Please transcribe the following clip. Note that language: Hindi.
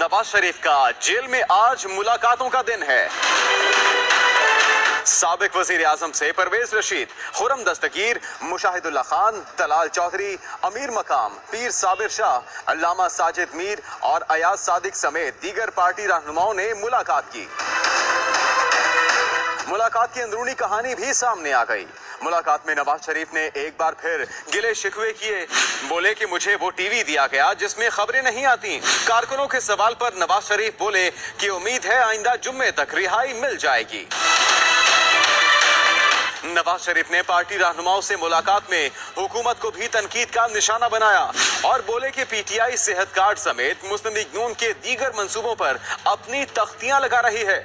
नवाज शरीफ का जेल में आज मुलाकातों का दिन है। साबिक वजीर आजम से परवेज रशीद, खुरम दस्तगीर, मुशाहिदुल्लाह खान, तलाल चौधरी, अमीर मकाम, पीर साबिर शाह, अल्लामा साजिद मीर और अयाज सादिक समेत दीगर पार्टी रहनुमाओं ने मुलाकात की। मुलाकात की अंदरूनी कहानी भी सामने आ गई। मुलाकात में नवाज शरीफ ने एक बार फिर गिले शिकवे किए। बोले कि मुझे वो टीवी दिया गया जिसमें खबरें नहीं आती। कारकुनों के सवाल पर नवाज शरीफ बोले कि उम्मीद है आइंदा जुम्मे तक रिहाई मिल जाएगी। नवाज शरीफ ने पार्टी रहनुमाओं से मुलाकात में हुकूमत को भी तनकीद का निशाना बनाया और बोले कि पीटीआई सेहत कार्ड समेत मुस्लिम लीग नून के दीगर मंसूबों पर अपनी तख्तियां लगा रही है।